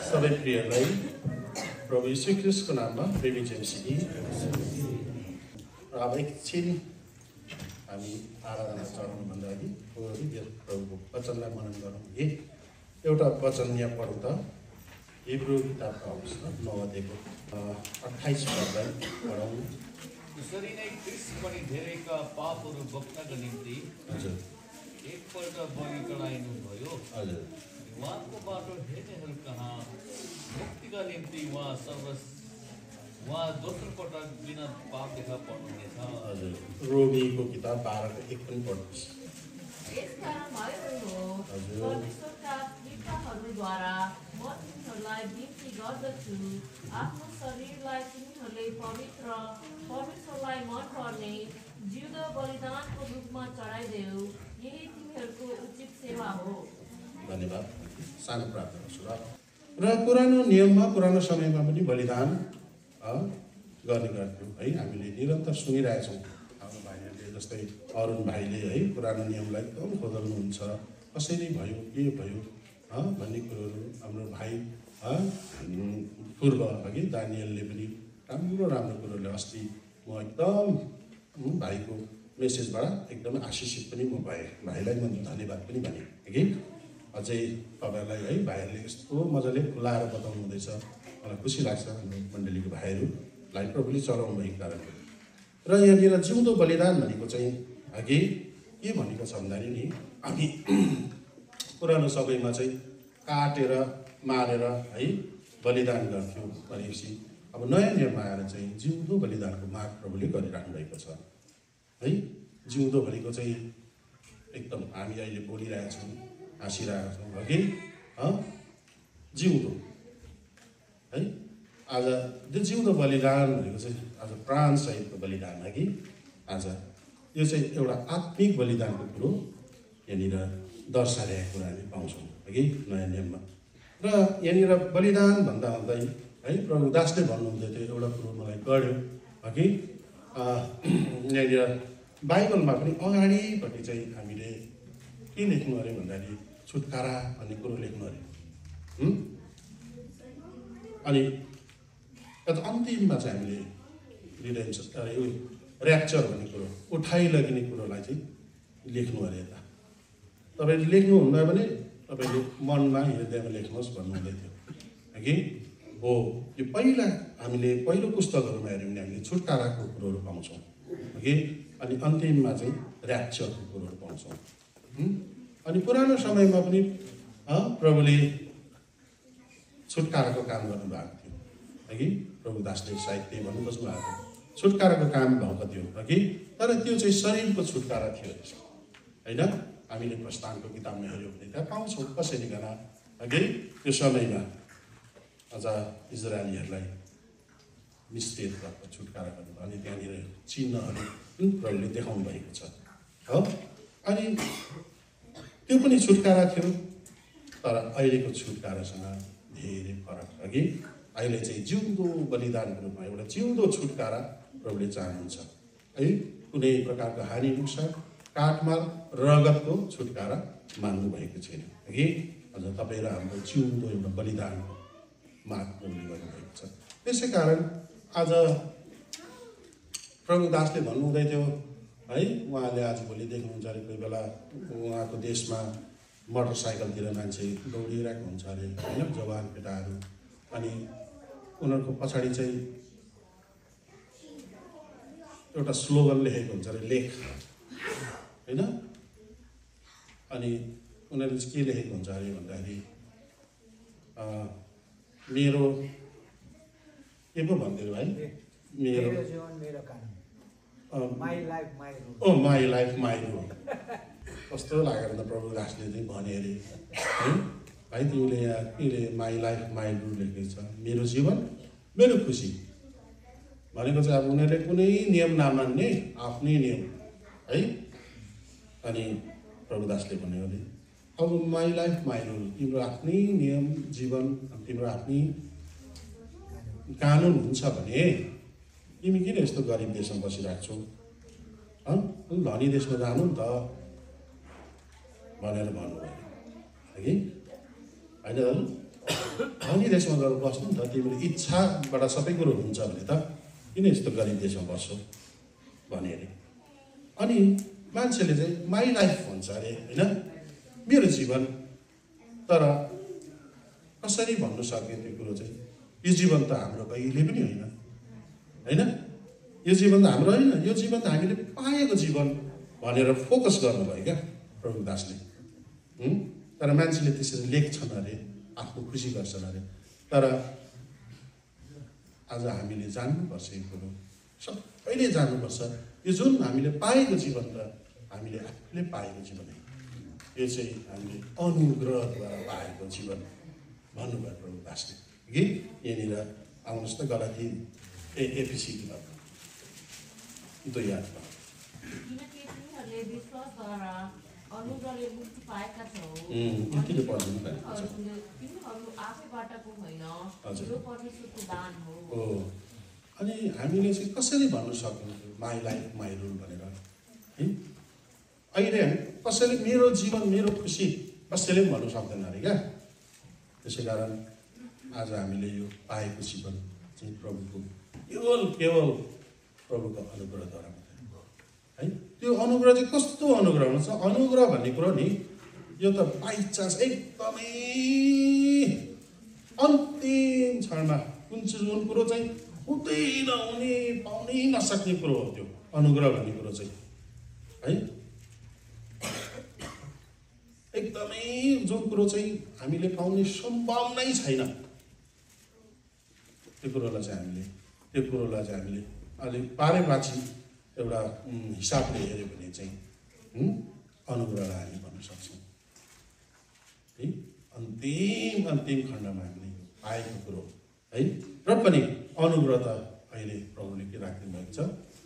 सबै प्रियलाई प्रभु यीशु ख्रीष्टको नाममा प्रेमी जेम्सी र अब एकछिन हामी आराधना चढाउनुभन्दा अघि प्रभुको वचनलाई मनन गरौँ है। एउटा वचन यहाँ पढौँ त, हिब्रू किताबको अवस्था 9 अध्यायको 28 पदलाई पढौँ। त्यसरी नै ख्रीष्ट पनि धेरैका पापहरू बोक्नका निम्ति हजुर एकपल्ट बलि चढाइनु भयो। हजुर उहाँको बाटो हेर्नेहरू कहाँ मुक्तिका निम्ति उहाँ दोस्रो पटक बिना पाप देखा पर्नुहुनेछ। हजुर रोमीको किताब 12 को 1 पनि पढ्नुहोस्। यसकारण भाइ बहिनी हो, परमेश्वरका कृपाहरूद्वारा म तिमीहरूलाई बिन्ती गर्दछु, आफ्नो शरीरलाई तिमीहरूले पवित्र, परमेश्वरलाई मन पर्ने जिउँदो बलिदानको रूपमा चढाइदेऊ, यही तिमीहरूको उचित सेवा हो। धन्यवाद। सानो प्रार्थना सुरु र पुरानो नियममा पुरानो समयमा पनि बलिदान गर्ने गर्थ्यौँ है। हामीले निरन्तर सुनिरहेछौँ हाम्रो भाइहरूले, जस्तै अरुण भाइले है पुरानो नियमलाई एकदम खोदल्नुहुन्छ, कसरी भयो के भयो भन्ने कुरोहरू। हाम्रो भाइ पूर्व अघि दानियलले पनि राम्रो राम्रो कुरोले, अस्ति म एकदम भाइको मेसेजबाट एकदमै आशिषित पनि म भएँ। भाइलाई म धन्यवाद पनि भने कि अझै तपाईँहरूलाई है भाइहरूले यस्तो मजाले खुलाएर बताउनु हुँदैछ, मलाई खुसी लाग्छ। हाम्रो मण्डलीको भाइहरूलाई प्रभुले चलाउनु भएको कारणले। र यहाँनिर जिउँदो बलिदान भनेको चाहिँ अघि के भनेको छ भन्दाखेरि नि, हामी पुरानो समयमा चाहिँ काटेर मारेर है बलिदान गर्थ्यौँ भनेपछि अब नयाँ नियममा आएर चाहिँ जिउँदो बलिदानको माग प्रभुले गरिराख्नु भएको छ है। जिउँदो भनेको चाहिँ एकदम हामी अहिले बोलिरहेछौँ, हाँसिरहेका छौँ अघि जिउँदो है। आज त्यो जिउँदो बलिदान भनेको चाहिँ आज प्राणसहितको बलिदान है कि आज यो चाहिँ एउटा आत्मिक बलिदानको कुरो यहाँनिर दर्शाइरहेको कुरा हामी पाउँछौँ कि नयाँ नियममा। र यहाँनिर बलिदान भन्दा भन्दै है प्रभु दासले भन्नुहुँदै थियो एउटा कुरो मलाई गऱ्यो कि यहाँनिर बाइबलमा पनि अगाडिपट्टि चाहिँ हामीले के लेख्नु अरे भन्दाखेरि छुटकारा भन्ने कुरो लेख्नु अरे। अनि अन्तिममा चाहिँ हामीले रिडेम्सन अरे उयो ऱ्याप्चर भन्ने कुरो, उठाइ लगिने कुरोलाई चाहिँ लेख्नु अरे। यता तपाईँले लेख्नुहुन्न भने तपाईँले मनमा हृदयमा लेख्नुहोस् भन्नुहुँदै थियो कि हो। यो पहिला हामीले पहिलो पुस्तकहरूमा हेऱ्यौँ भने हामीले छुटकाराको कुरोहरू पाउँछौँ कि, अनि अन्तिममा चाहिँ ऱ्याप्चरको कुरोहरू पाउँछौँ। अनि पुरानो समयमा पनि प्रभुले छुटकाराको काम गर्नुभएको थियो कि, प्रभु दासले सायद त्यही भन्नु खोज्नु भएको थियो। छुटकाराको काम भएको थियो कि, तर त्यो चाहिँ शरीरको छुटकारा थियो होइन। हामीले प्रस्थानको किताबमा हेऱ्यौँ भने त्यहाँ पाउँछौँ कसरी गर्न अघि त्यो समयमा अझ इजरायलीहरूलाई मिस्रीतर्फ छुटकारा गर्नु, अनि त्यहाँनिर चिन्हहरू प्रभुले देखाउनु भएको छ हो। अनि त्यो पनि छुटकारा थियो, तर अहिलेको छुटकारासँग धेरै फरक छ कि। अहिले चाहिँ जिउँदो बलिदानको रूपमा एउटा जिउँदो छुटकारा प्रभुले चाहनुहुन्छ है। कुनै प्रकारको हानि नोक्सान काटमार रगतको छुटकारा मान्नु भएको छैन कि। अझ तपाईँ र हाम्रो जिउँदो एउटा बलिदान माग प्रभुले गर्नुभएको छ। त्यसै कारण आज प्रभु दासले भन्नुहुँदै थियो है, उहाँले आजभोलि देख्नुहुन्छ अरे कोही बेला उहाँको देशमा मोटरसाइकलतिर मान्छे दौडिरहेको हुन्छ अरे होइन, जवान केटाहरू। अनि उनीहरूको पछाडि चाहिँ एउटा स्लोगन लेखेको हुन्छ अरे, लेख होइन। अनि उनीहरूले चाहिँ के लेखेको हुन्छ अरे भन्दाखेरि मेरो के पो भन्थ्यो भाइ, मेरो जीवन मेरो काम, माई लाइफ माई रुल। कस्तो लागेर त प्रभु दासले चाहिँ भने अरे है, भाइ तिमीले यहाँ के माई लाइफ माई रुल लेखेको छ, मेरो जीवन मेरो खुसी भनेको चाहिँ अब उनीहरूले कुनै नियम नमान्ने आफ्नै नियम है। अनि प्रभु दासले भन्यो अरे अब माई लाइफ माई रुल, तिम्रो आफ्नै नियम जीवन, तिम्रो आफ्नै कानुन हुन्छ भने तिमी किन यस्तो गरिब देशमा बसिरहेको छौ, धनी देशमा जानु नि त भनेर भन्नुभयो कि होइन दाजु। धनी देशमा गएर बस्नु नि त, तिम्रो इच्छाबाट सबै कुरो हुन्छ भने त किन यस्तो गरिब देशमा बस्छौ भने अरे। अनि मान्छेले चाहिँ माई लाइफ भन्छ अरे होइन, मेरो जीवन। तर कसरी भन्नु सक्ने त्यो कुरो चाहिँ, यो जीवन त हाम्रो कहिले पनि होइन होइन, यो जीवन त हाम्रो होइन, यो जीवन त हामीले पाएको जीवन भनेर फोकस गर्नुभयो क्या प्रभुदासले। तर मान्छेले त्यसरी लेख्छन् अरे, आफ्नो खुसी गर्छन् अरे। तर आज हामीले जान्नुपर्छ यो कुरो, सबैले जान्नुपर्छ, यो जुन हामीले पाएको जीवन त हामीले आफूले पाएको जीवन होइन, यो चाहिँ हामीले अनुग्रहद्वारा पाएको जीवन भन्नुभयो प्रभुदासले कि। यहाँनिर आउनुहोस् त गलाती एफिसी किताब 2:8 किनकि तिमीहरूले विश्वासद्वारा अनुग्रहले मुक्ति पाएका छौ, किन पढ्नु तिमीहरू आफैबाटको होइन, हजुर। यो परमेश्वरको दान हो। अनि हामीले चाहिँ कसरी भन्नु सक्छौँ माई लाइफ माई रुल भनेर है? अहिले हामी कसैले मेरो जीवन मेरो खुसी कसैले पनि भन्नु सक्दैन अरे क्या। त्यसै कारण आज हामीले यो पाएको जीवन चाहिँ प्रभुको केवल प्रभुको अनुग्रहद्वारा है। त्यो अनुग्रह चाहिँ कस्तो अनुग्रह हुन्छ? अनुग्रह भन्ने कुरो नि यो त बाई चान्स एकदमै अन्तिम क्षणमा जुन कुरो चाहिँ हुँदै नहुने पाउनै नसक्ने कुरो हो त्यो अनुग्रह भन्ने कुरो चाहिँ है। एकदमै जो कुरो चाहिँ हामीले पाउने सम्भावनै छैन त्यो कुरोलाई चाहिँ हामीले अलिक पारेपछि एउटा हिसाबले हेऱ्यो भने चाहिँ अनुग्रहलाई हामी भन्न सक्छौँ है। अन्तिम खण्डमा हामीले पाएको कुरो है। र पनि अनुग्रह त अहिले प्रभुले के राख्नु भएको छ,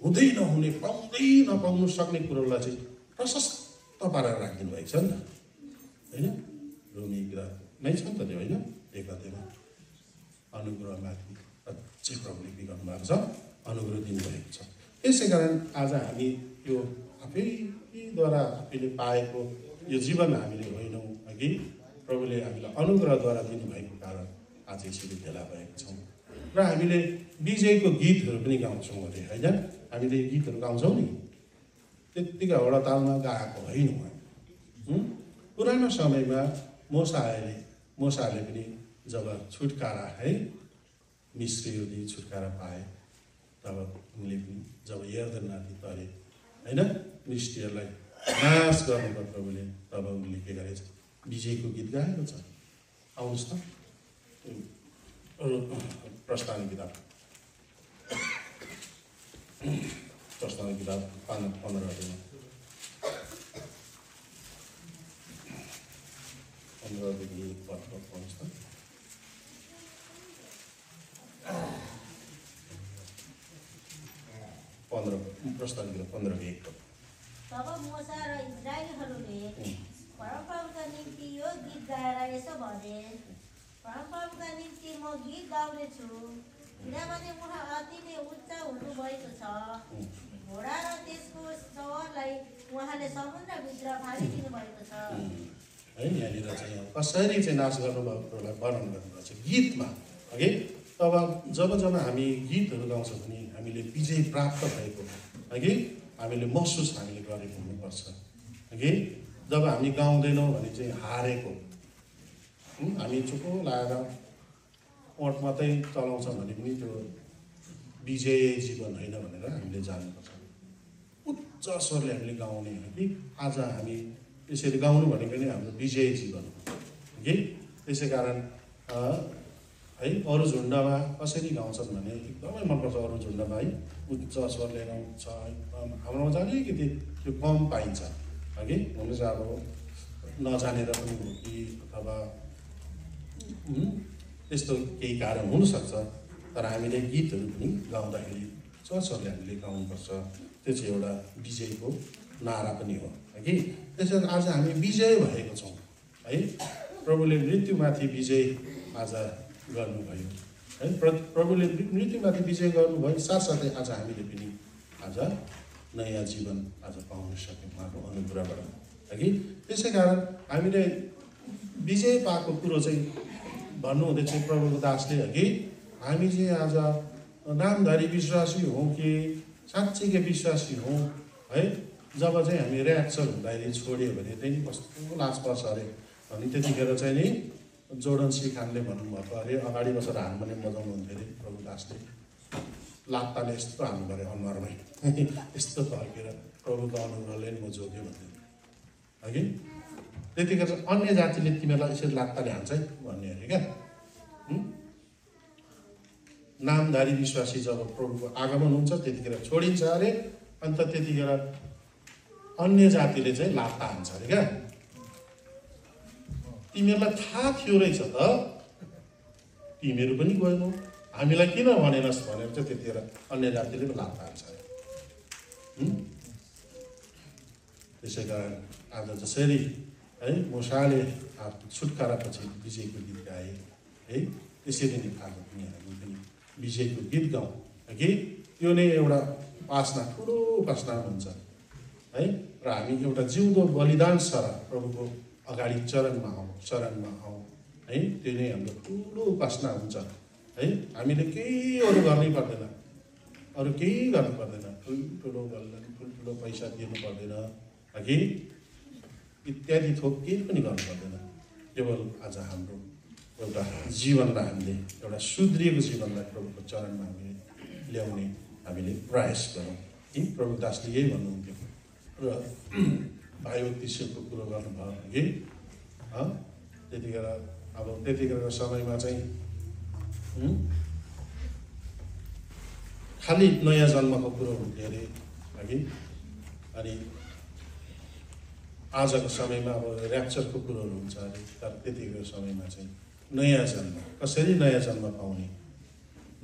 हुँदै नहुने पाउँदै नपाउनु सक्ने कुरोलाई चाहिँ प्रशस्त पारेर राखिदिनु भएको छ नि त होइन। रोमी नै छ नि त त्यो होइन, एकातेमा अनुग्रहमाथि अझै प्रभुले के गर्नुभएको छ, अनुग्रह दिनुभएको छ। त्यसै कारण आज हामी यो आफैद्वारा आफैले पाएको यो जीवन हामीले होइनौँ कि प्रभुले हामीलाई अनुग्रहद्वारा दिनुभएको कारण आज यसरी भेला भएका छौँ। र हामीले विजयको गीतहरू पनि गाउँछौँ अरे होइन, हामीले गीतहरू गाउँछौँ नि, त्यत्तिकै हौडातालमा गाएको होइन। पुरानो समयमा मोसाले पनि जब छुटकारा है मिस्रीहरूले छुटकारा पाए तब उनले पनि जब यर्दन नदी तरे होइन मिस्टीहरूलाई नाश गर्नुभयो प्रभुले, तब उनले के गरेछ, विजयको गीत गाएको छ। आउनुहोस् त प्रस्थान किताब 15 देखि पढ्नुहोस् त। प्रस्थान किताब 15:1। तब मोसा र इस्राएलीहरूले परमप्रभुका निम्ति यो गीत गाएर यसो भने, परमप्रभुका निम्ति म गीत गाउनेछु, किनभने उहाँ अति नै उच्च हुनुभएको छ। घोडा र त्यसको सवारलाई उहाँले समुद्रभित्र फालिदिनु भएको छ है। यहाँनिर चाहिँ कसरी चाहिँ नाश गर्नुभएको कुरोलाई वर्णन गर्नुभएको छ गीतमा अघि। तब जब हामी गीतहरू गाउँछौँ भने हामीले विजय प्राप्त भएको अघि हामीले महसुस हामीले गरेको हुनुपर्छ अघि। जब हामी गाउँदैनौँ भने चाहिँ हारेको, हामी चुपो लगाएर ओठ मात्रै चलाउँछौँ भने पनि त्यो विजय जीवन होइन भनेर हामीले जान्नुपर्छ। उच्च स्वरले हामीले गाउने हो कि आज हामी यसरी गाउनु भनेको नै हाम्रो विजय जीवन हो कि। त्यसै कारण है अरू झुन्डमा कसरी गाउँछन् भने एकदमै मनपर्छ अरू झुन्डमा है, उच्च स्वरले गाउँछ। हाम्रोमा चाहिँ अलिकति त्यो कम पाइन्छ हगि। हुनु चाहिँ अब नजानेर पनि हो कि अथवा त्यस्तो केही कारण हुनसक्छ। तर हामीले गीतहरू पनि गाउँदाखेरि स्वरले हामीले गाउनुपर्छ। त्यो चाहिँ एउटा विजयको नारा पनि हो कि। त्यसैले आज हामी विजय भएको छौँ है। प्रभुले मृत्युमाथि विजय आज गर्नुभयो है। प्रभुले मृत्युमाथि विजय गर्नुभयो, साथसाथै आज हामीले पनि आज नयाँ जीवन आज पाउन सक्यौँ उहाँको अनुग्रहबाट है। त्यसै कारण हामीले विजय पाएको कुरो चाहिँ भन्नुहुँदैछ प्रभुको दासले अघि हामी चाहिँ आज नामधारी विश्वासी हौँ कि साँच्चीकै विश्वासी हौँ है, जब चाहिँ हामी ऱ्याप्चर हुँदाखेरि छोड्यो भने चाहिँ कस्तो लाज पर्छ अरे। अनि त्यतिखेर चाहिँ नि जोर्डन सिखानले भन्नुभएको अरे अगाडि बसेर हार्मोनी बजाउनु हुन्थ्यो अरे प्रभु दासले, लात्ताले यस्तो हाल्नु पऱ्यो अनुहारमै यस्तो फर्केर प्रभुको अनुग्रहले म जोग्यो भन्थ्यो अघि। त्यतिखेर चाहिँ अन्य जातिले तिमीहरूलाई यसरी लात्ताले हान्छ है भन्ने अरे क्या। नामधारी विश्वासी जब प्रभुको आगमन हुन्छ त्यतिखेर छोडिन्छ अरे, अन्त त्यतिखेर अन्य जातिले चाहिँ लात्ता हान्छ अरे क्या। तिमीहरूलाई थाहा थियो रहेछ त, तिमीहरू पनि गएनौ, हामीलाई किन भनेनस् भनेर चाहिँ त्यतिखेर अन्य जातिले पनि लात्ता हान्छ अरे। त्यसै कारण आज जसरी है मूसाले छुटकारापछि विजयको गीत गाए है, त्यसरी नै आज पनि हामी पनि विजयको गीत गाउँ कि यो नै एउटा उपासना, ठुलो उपासना हुन्छ है। र हामी एउटा जिउँदो बलिदान सर प्रभुको अगाडि चरणमा आउँ है, त्यो नै हाम्रो ठुलो उपासना हुन्छ है। हामीले केही अरू गर्नै पर्दैन, अरू केही गर्नु पर्दैन, ठुल्ठुलो बलिदान ठुल्ठुलो पैसा दिनु पर्दैन कि इत्यादि थोक केही पनि गर्नु पर्दैन। केवल आज हाम्रो एउटा जीवनलाई हामीले एउटा सुध्रिएको जीवनलाई प्रभुको चरणमा हामीले ल्याउने हामीले प्रयास गरौँ कि प्रभु दासले यही भन्नुहुन्थ्यो। र भाइबत्तिसको कुरो गर्नुभयो कि त्यतिखेर अब त्यतिखेरको समयमा चाहिँ खालि नयाँ जन्मको कुरो हुन्थ्यो अरे कि। अनि आजको समयमा अब ऱ्याप्चरको कुरोहरू हुन्छ अरे, तर त्यतिखेरको समयमा चाहिँ नयाँ जन्म, कसरी नयाँ जन्म पाउने,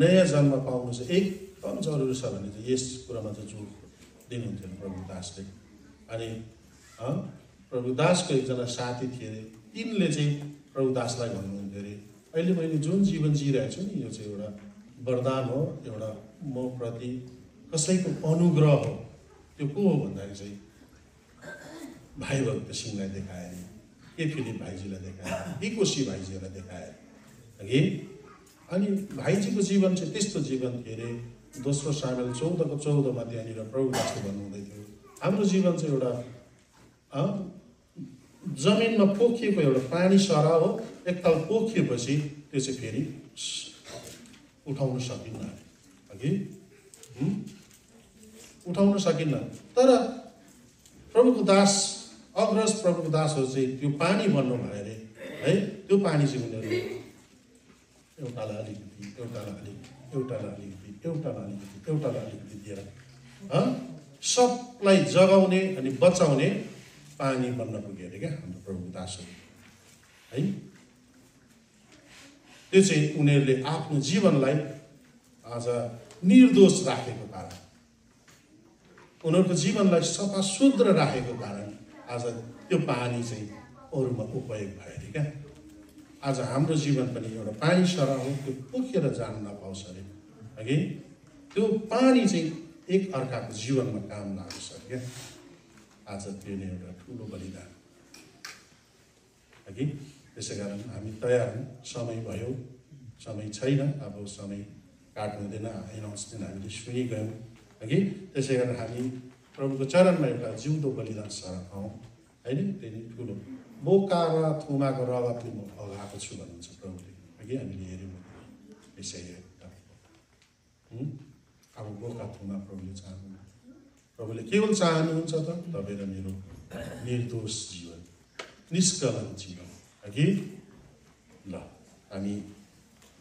नयाँ जन्म पाउनु चाहिँ एकदम जरुरी छ भने चाहिँ यस कुरामा चाहिँ जोड दिनुहुन्थ्यो प्रभु दासले। अनि प्रभु दासको एकजना साथी थिए अरे, तिनले चाहिँ प्रभु दासलाई भन्नुहुन्थ्यो अरे अहिले मैले जुन जीवन जिरहेको छु नि यो चाहिँ एउटा वरदान हो, एउटा म प्रति कसैको अनुग्रह हो। त्यो को हो भन्दाखेरि चाहिँ भाइ भक्त सिंहलाई देखाए, के फिलिप भाइजीलाई देखाए, के कोशी भाइजीलाई देखाए कि। अनि भाइजीको जीवन चाहिँ त्यस्तो जीवन के अरे, दोस्रो सामेल 14:14 त्यहाँनिर प्रभु दासले भन्नुहुँदै थियो हाम्रो जीवन चाहिँ एउटा जमिनमा पोखिएको एउटा पानी सरा हो, एकताल पोखिएपछि त्यो चाहिँ फेरि उठाउन सकिन्न कि, उठाउन सकिन्न। तर प्रभुको दास अग्रज प्रभुको दासहरू चाहिँ त्यो पानी बन्नु भयो अरे है। त्यो पानी चाहिँ उनीहरू एउटालाई अलिकति दिएर सबलाई जगाउने अनि बचाउने पानी बन्न पुग्यो अरे क्या हाम्रो प्रभुको दासहरू है। त्यो चाहिँ उनीहरूले आफ्नो जीवनलाई आज निर्दोष राखेको कारण, उनीहरूको जीवनलाई सफा शुद्ध राखेको कारण आज त्यो पानी चाहिँ अरूमा उपयोग भयो अरे क्या। आज हाम्रो जीवन पनि एउटा पानी सरा हो, त्यो पोखेर जान नपाओस् अरे कि। त्यो पानी चाहिँ एक अर्काको जीवनमा काम लागोस् अरे क्या। आज त्यो नै एउटा ठुलो बलिदान कि। त्यसै कारण हामी तयार हौँ, समय भयो, समय छैन, अब समय काट्नु हुँदैन, एनाउन्समेन्ट हामीले सुनिगयौँ कि। त्यसै कारण हामी प्रभुको चरणमा एउटा जिउँदो बलिदान सराहौँ होइन। त्यही ठुलो बोका र थुमाको रगतले म अगाएको छु भन्नुहुन्छ प्रभुले कि। हामीले हेऱ्यौँ यसै अब बोका थुमा प्रभुले चाहनुहुन्छ, प्रभुले केवल चाहनुहुन्छ त तपाईँ र मेरो निर्दोष जीवन, निष्कलङ्क जीवन कि। ल हामी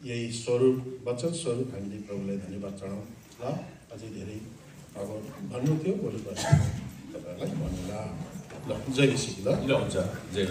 यही स्वरूप वचन स्वरूप हामीले प्रभुलाई धन्यवाद चढाउँ। ल अझै धेरै अब भन्नु थियो भोलि पर्सि तपाईँहरूलाई भन्नुला। ल जय मसीह। ल हुन्छ जय।